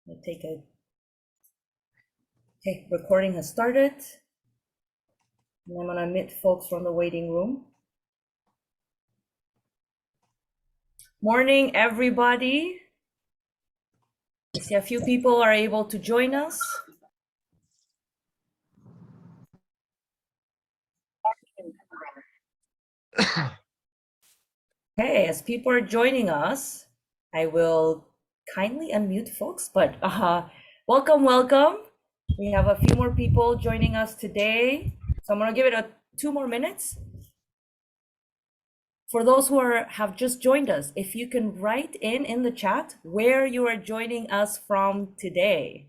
I'll take a, okay, recording has started. And I'm gonna admit folks from the waiting room. Morning, everybody. I see a few people are able to join us. Okay, as people are joining us, I will kindly unmute folks, but welcome. We have a few more people joining us today. So I'm gonna give it 2 more minutes. For those who have just joined us, if you can write in the chat where you are joining us from today.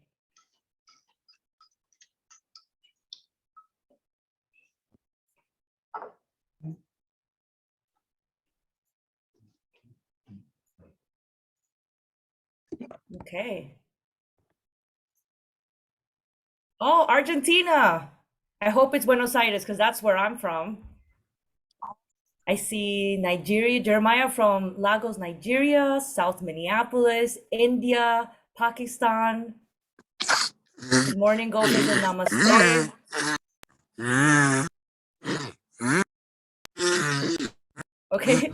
Okay. Oh, Argentina. I hope it's Buenos Aires because that's where I'm from. I see Nigeria, Jeremiah from Lagos, Nigeria, South Minneapolis, India, Pakistan. Good morning, Gophers, and namaste. Okay.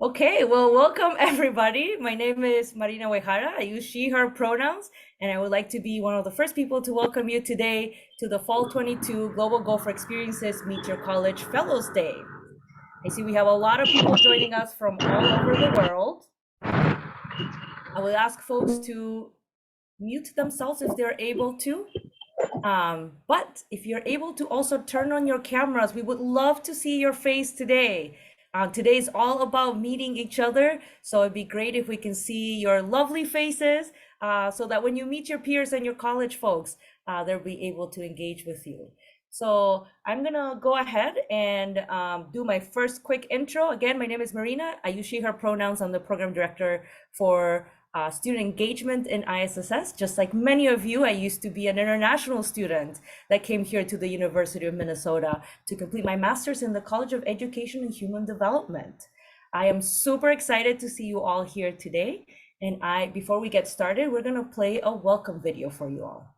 Okay, well, welcome everybody. My name is Marina Uehara. I use she, her pronouns, and I would like to be one of the first people to welcome you today to the Fall 22 Global Gopher Experiences Meet Your College Fellows Day. I see we have a lot of people joining us from all over the world. I will ask folks to mute themselves if they're able to. But if you're able to also turn on your cameras, we would love to see your face today. Today is all about meeting each other, so it'd be great if we can see your lovely faces so that when you meet your peers and your college folks, they'll be able to engage with you. So I'm gonna go ahead and do my first quick intro. Again, my name is Marina. I use she, her pronouns. I'm the program director for student engagement in ISSS. Just like many of you, I used to be an international student that came here to the University of Minnesota to complete my master's in the College of Education and Human Development. I am super excited to see you all here today. And before we get started, we're gonna play a welcome video for you all.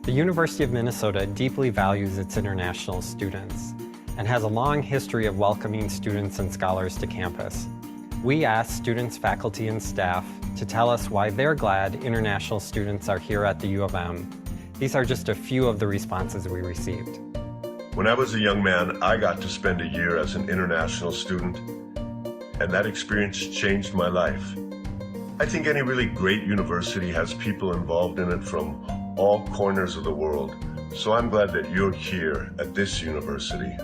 The University of Minnesota deeply values its international students and has a long history of welcoming students and scholars to campus. We asked students, faculty, and staff to tell us why they're glad international students are here at the U of M. These are just a few of the responses we received. When I was a young man, I got to spend a year as an international student, and that experience changed my life. I think any really great university has people involved in it from all corners of the world, so I'm glad that you're here at this university.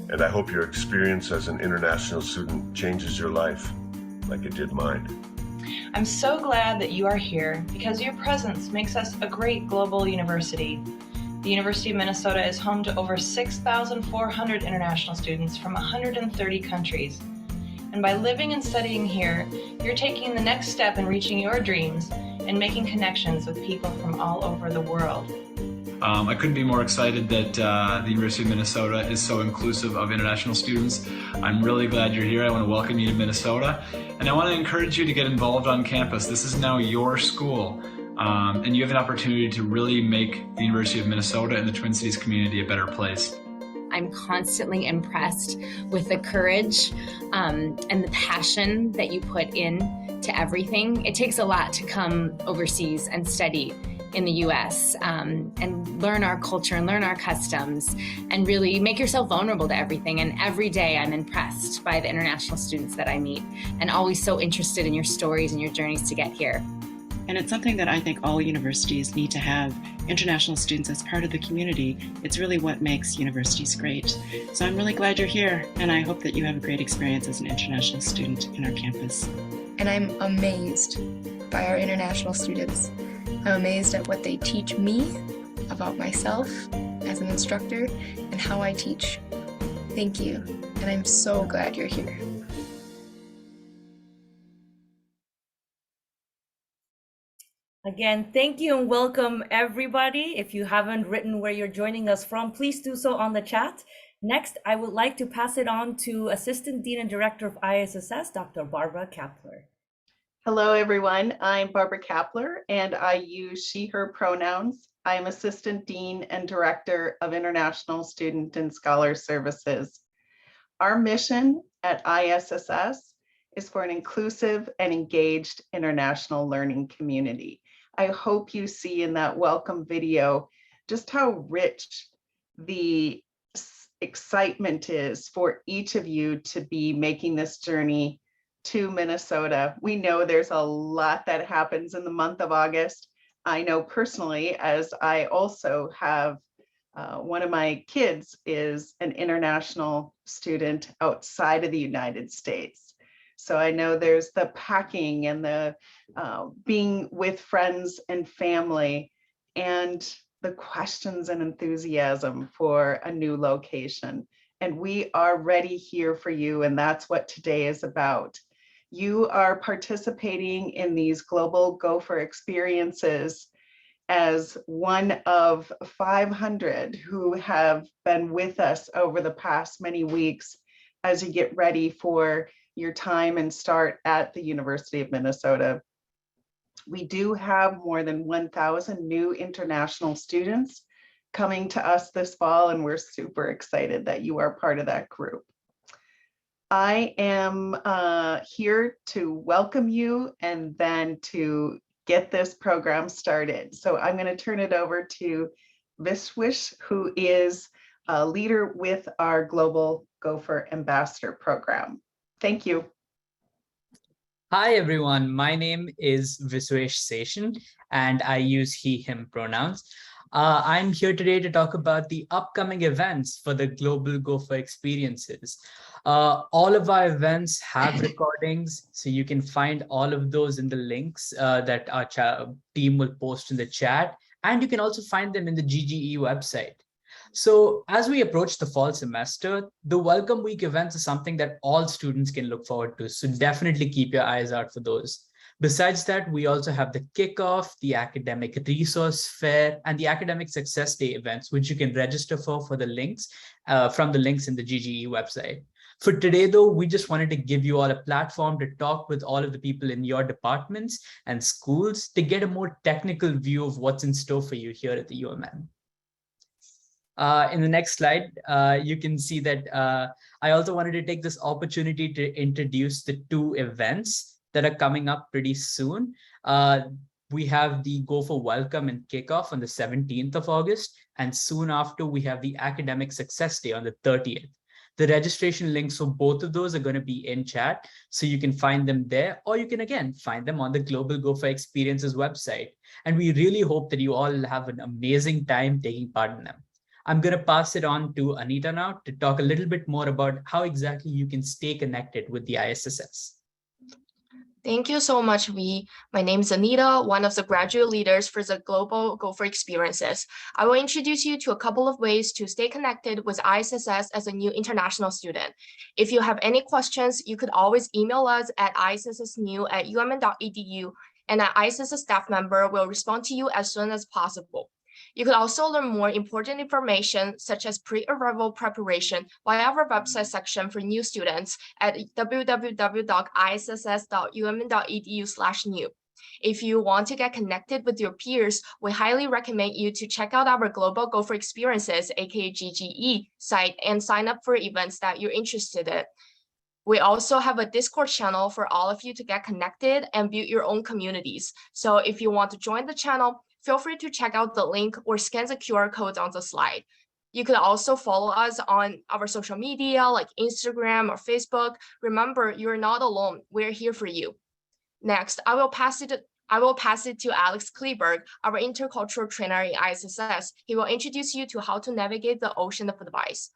And I hope your experience as an international student changes your life like it did mine. I'm so glad that you are here because your presence makes us a great global university. The University of Minnesota is home to over 6,400 international students from 130 countries. And by living and studying here, you're taking the next step in reaching your dreams and making connections with people from all over the world. I couldn't be more excited that the University of Minnesota is so inclusive of international students. I'm really glad you're here. I want to welcome you to Minnesota, and I want to encourage you to get involved on campus. This is now your school, and you have an opportunity to really make the University of Minnesota and the Twin Cities community a better place. I'm constantly impressed with the courage and the passion that you put in to everything. It takes a lot to come overseas and study in the US and learn our culture and learn our customs and really make yourself vulnerable to everything. And every day I'm impressed by the international students that I meet and always so interested in your stories and your journeys to get here. And it's something that I think all universities need to have, international students as part of the community. It's really what makes universities great. So I'm really glad you're here, and I hope that you have a great experience as an international student in our campus. And I'm amazed by our international students. I'm amazed at what they teach me about myself as an instructor and how I teach. Thank you, and I'm so glad you're here. Again, thank you and welcome everybody. If you haven't written where you're joining us from, please do so on the chat. Next, I would like to pass it on to Assistant Dean and Director of ISSS, Dr. Barbara Kapler. Hello, everyone. I'm Barbara Kapler, and I use she, her pronouns. I am Assistant Dean and Director of International Student and Scholar Services. Our mission at ISSS is for an inclusive and engaged international learning community. I hope you see in that welcome video just how rich the excitement is for each of you to be making this journey to Minnesota. We know there's a lot that happens in the month of August. I know personally, as I also have one of my kids is an international student outside of the United States. So I know there's the packing and the being with friends and family and the questions and enthusiasm for a new location. And we are ready here for you. And that's what today is about. You are participating in these Global Gopher Experiences as one of 500 who have been with us over the past many weeks as you get ready for your time and start at the University of Minnesota. We do have more than 1,000 new international students coming to us this fall, and we're super excited that you are part of that group. I am here to welcome you and then to get this program started. So I'm going to turn it over to Vishwish, who is a leader with our Global Gopher Ambassador Program. Thank you. Hi, everyone. My name is Viswesh Seshan, and I use he, him pronouns. I'm here today to talk about the upcoming events for the Global Gopher Experiences. All of our events have recordings, so you can find all of those in the links that our team will post in the chat, and you can also find them in the GGE website. So as we approach the fall semester, the Welcome Week events are something that all students can look forward to. So definitely keep your eyes out for those. Besides that, we also have the kickoff, the academic resource fair, and the academic success day events, which you can register for the links from the links in the GGE website. For today, though, we just wanted to give you all a platform to talk with all of the people in your departments and schools to get a more technical view of what's in store for you here at the UMM. In the next slide, you can see that I also wanted to take this opportunity to introduce the two events that are coming up pretty soon. We have the Gopher Welcome and Kickoff on the 17th of August, and soon after we have the Academic Success Day on the 30th. The registration links for both of those are going to be in chat, so you can find them there, or you can again find them on the Global Gopher Experiences website. And we really hope that you all have an amazing time taking part in them. I'm going to pass it on to Anita now to talk a little bit more about how exactly you can stay connected with the ISSS. Thank you so much, V. My name is Anita, one of the graduate leaders for the Global Gopher Experiences. I will introduce you to a couple of ways to stay connected with ISSS as a new international student. If you have any questions, you could always email us at issssnew@umn.edu, and an ISSS staff member will respond to you as soon as possible. You could also learn more important information, such as pre-arrival preparation, via our website section for new students at www.isss.umn.edu/new. If you want to get connected with your peers, we highly recommend you to check out our Global Gopher Experiences, aka GGE, site and sign up for events that you're interested in. We also have a Discord channel for all of you to get connected and build your own communities. So if you want to join the channel, feel free to check out the link or scan the QR code on the slide. You could also follow us on our social media like Instagram or Facebook. Remember, you're not alone. We're here for you. Next, I will pass it to Alex Kleberg, our intercultural trainer in ISSS. He will introduce you to how to navigate the ocean of advice.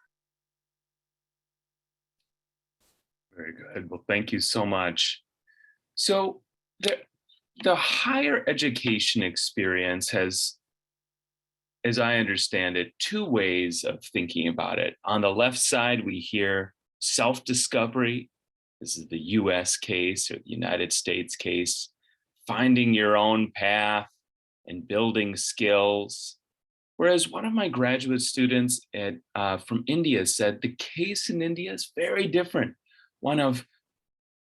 Very good. Well, thank you so much. So the higher education experience has, as I understand it, two ways of thinking about it. On the left side, we hear self-discovery. This is the US case or the United States case, finding your own path and building skills. Whereas one of my graduate students from India said the case in India is very different. One of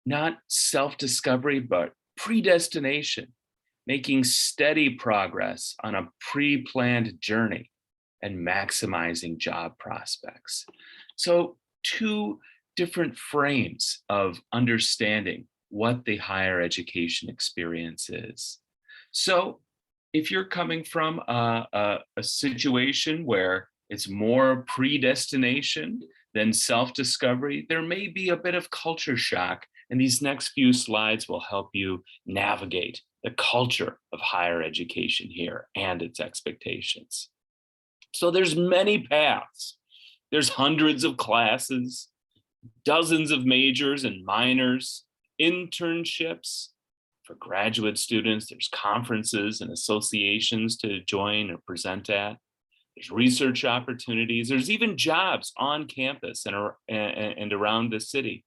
not self-discovery, but predestination, making steady progress on a pre-planned journey and maximizing job prospects. So two different frames of understanding what the higher education experience is. So if you're coming from a situation where it's more predestination than self-discovery, there may be a bit of culture shock, and these next few slides will help you navigate the culture of higher education here and its expectations. So there's many paths. There's hundreds of classes, dozens of majors and minors, internships. For graduate students, there's conferences and associations to join or present at. There's research opportunities. There's even jobs on campus and around the city.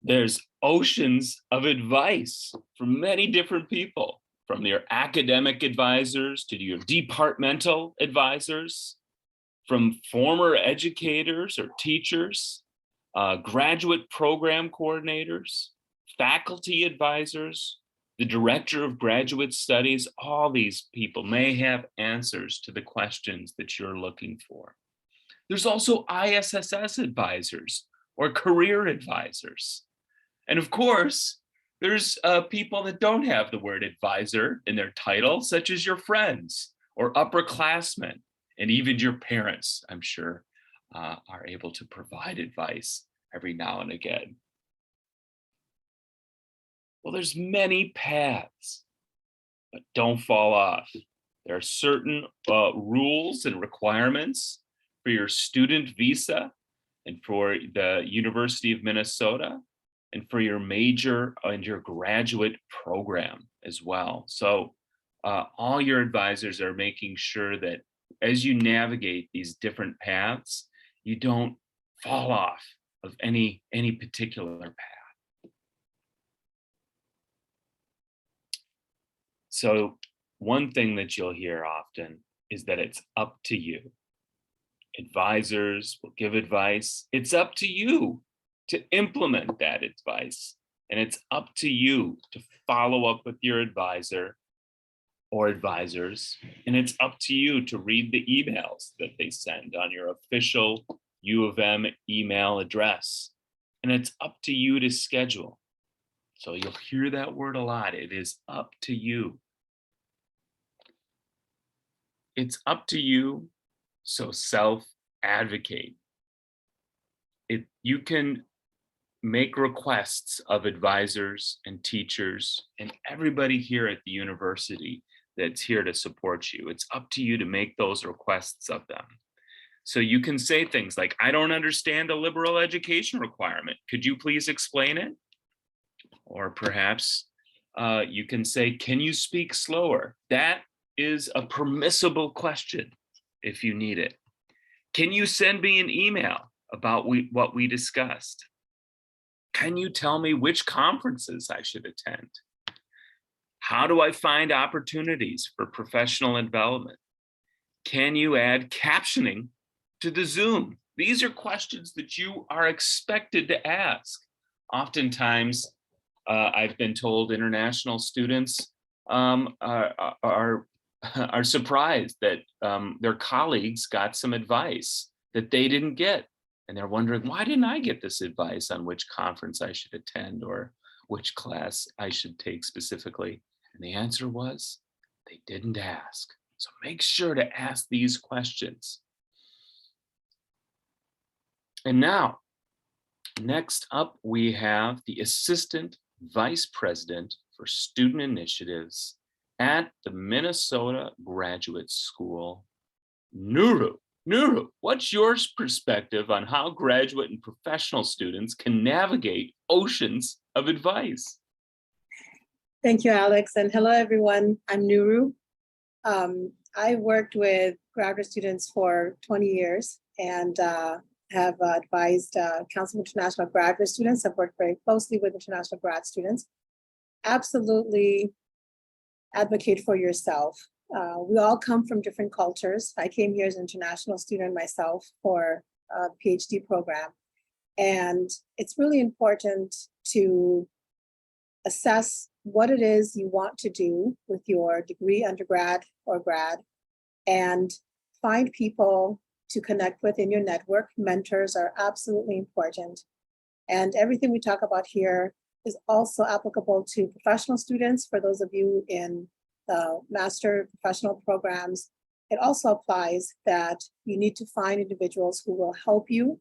There's oceans of advice from many different people, from your academic advisors to your departmental advisors, from former educators or teachers, graduate program coordinators, faculty advisors, the director of graduate studies. All these people may have answers to the questions that you're looking for. There's also ISSS advisors or career advisors. And of course, there's people that don't have the word advisor in their title, such as your friends or upperclassmen, and even your parents, I'm sure, are able to provide advice every now and again. Well, there's many paths, but don't fall off. There are certain rules and requirements for your student visa and for the University of Minnesota and for your major and your graduate program as well. So all your advisors are making sure that as you navigate these different paths, you don't fall off of any particular path. So one thing that you'll hear often is that it's up to you. Advisors will give advice. It's up to you to implement that advice. And it's up to you to follow up with your advisor or advisors. And it's up to you to read the emails that they send on your official U of M email address. And it's up to you to schedule. So you'll hear that word a lot. It is up to you. It's up to you, so self-advocate. You can make requests of advisors and teachers and everybody here at the university that's here to support you. It's up to you to make those requests of them. So you can say things like, I don't understand a liberal education requirement. Could you please explain it? Or perhaps you can say, can you speak slower? That is a permissible question if you need it. Can you send me an email about what we discussed? Can you tell me which conferences I should attend? How do I find opportunities for professional development? Can you add captioning to the Zoom? These are questions that you are expected to ask. Oftentimes, I've been told international students are surprised that their colleagues got some advice that they didn't get. And they're wondering, why didn't I get this advice on which conference I should attend or which class I should take specifically? And the answer was, they didn't ask. So make sure to ask these questions. And now, next up, we have the Assistant Vice President for Student Initiatives at the Minnesota Graduate School, Nuru. Nuru, what's your perspective on how graduate and professional students can navigate oceans of advice? Thank you, Alex, and hello, everyone. I'm Nuru. I worked with graduate students for 20 years and have advised Council of International Graduate Students. I've worked very closely with international grad students. Absolutely advocate for yourself. We all come from different cultures. I came here as an international student myself for a PhD program. And it's really important to assess what it is you want to do with your degree, undergrad or grad, and find people to connect with in your network. Mentors are absolutely important. And everything we talk about here is also applicable to professional students. For those of you in the master professional programs, it also applies that you need to find individuals who will help you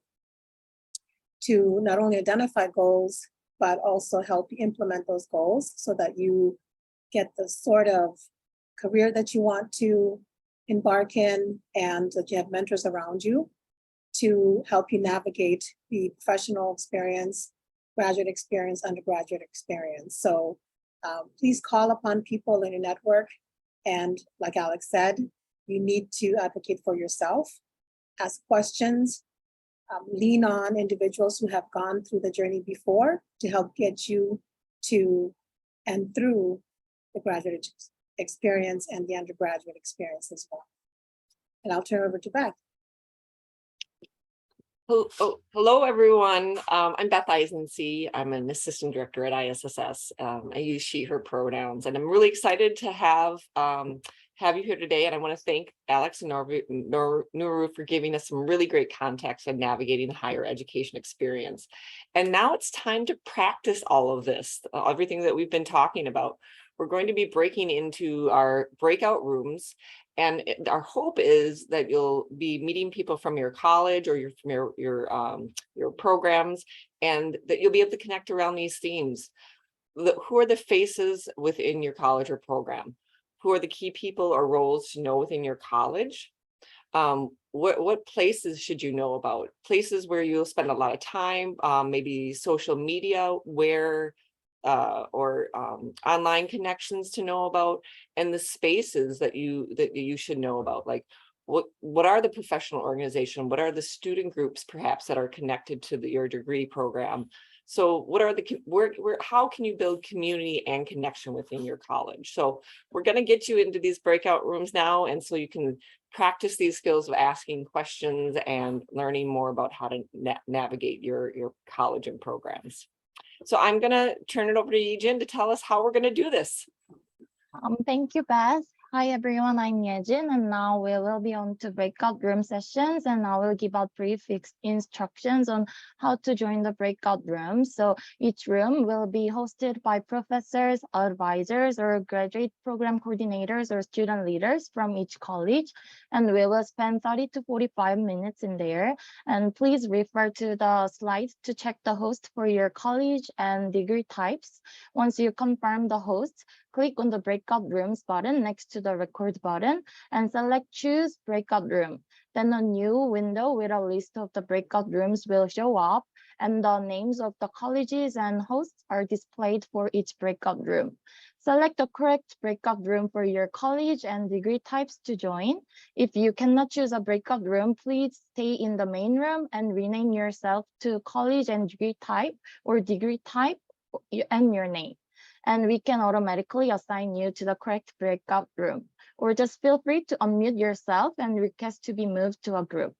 to not only identify goals, but also help you implement those goals so that you get the sort of career that you want to embark in, and that you have mentors around you to help you navigate the professional experience, graduate experience, undergraduate experience. So please call upon people in your network. And like Alex said, you need to advocate for yourself, ask questions, lean on individuals who have gone through the journey before to help get you to and through the graduate experience and the undergraduate experience as well. And I'll turn it over to Beth. Hello, everyone. I'm Beth Eisensee. I'm an assistant director at ISSS. I use she, her pronouns, and I'm really excited to have you here today. And I want to thank Alex and Nuru for giving us some really great context on navigating the higher education experience. And now it's time to practice all of this, everything that we've been talking about. We're going to be breaking into our breakout rooms. And our hope is that you'll be meeting people from your college or your programs, and that you'll be able to connect around these themes. Who are the faces within your college or program? Who are the key people or roles to know within your college? What places should you know about? Places where you'll spend a lot of time, maybe social media, or online connections to know about, and the spaces that you should know about. Like what are the professional organization? What are the student groups perhaps that are connected to your degree program? So what are how can you build community and connection within your college? So we're going to get you into these breakout rooms now, and so you can practice these skills of asking questions and learning more about how to navigate your college and programs. So I'm going to turn it over to Yejin to tell us how we're going to do this. Thank you, Beth. Hi, everyone. I'm Yejin, and now we will be on to breakout room sessions, and I will give out brief instructions on how to join the breakout room. So each room will be hosted by professors, advisors, or graduate program coordinators or student leaders from each college, and we will spend 30 to 45 minutes in there. And please refer to the slides to check the host for your college and degree types. Once you confirm the host, click on the breakout rooms button next to the record button and select choose breakout room. Then a new window with a list of the breakout rooms will show up, and the names of the colleges and hosts are displayed for each breakout room. Select the correct breakout room for your college and degree types to join. If you cannot choose a breakout room, please stay in the main room and rename yourself to college and degree type or degree type and your name. And we can automatically assign you to the correct breakout room. Or just feel free to unmute yourself and request to be moved to a group.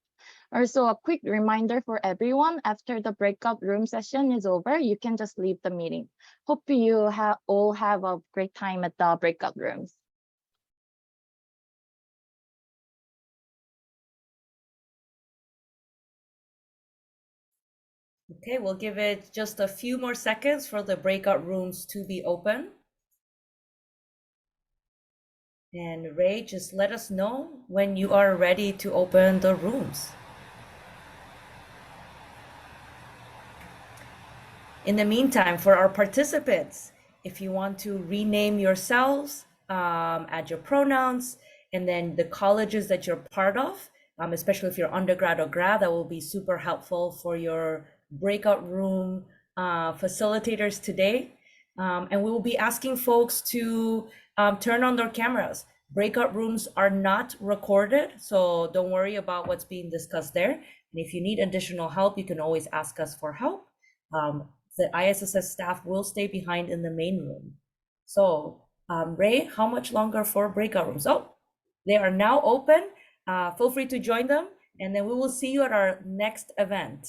Also, a quick reminder for everyone, after the breakout room session is over, you can just leave the meeting. Hope you all have a great time at the breakout rooms. Okay, we'll give it just a few more seconds for the breakout rooms to be open. And Ray, just let us know when you are ready to open the rooms. In the meantime, for our participants, if you want to rename yourselves, add your pronouns, and then the colleges that you're part of, especially if you're undergrad or grad, that will be super helpful for your breakout room facilitators today. And we will be asking folks to turn on their cameras. Breakout rooms are not recorded, so don't worry about what's being discussed there. And if you need additional help, you can always ask us for help. The ISSS staff will stay behind in the main room. So Ray, how much longer for breakout rooms? Oh, they are now open. Feel free to join them, and then we will see you at our next event.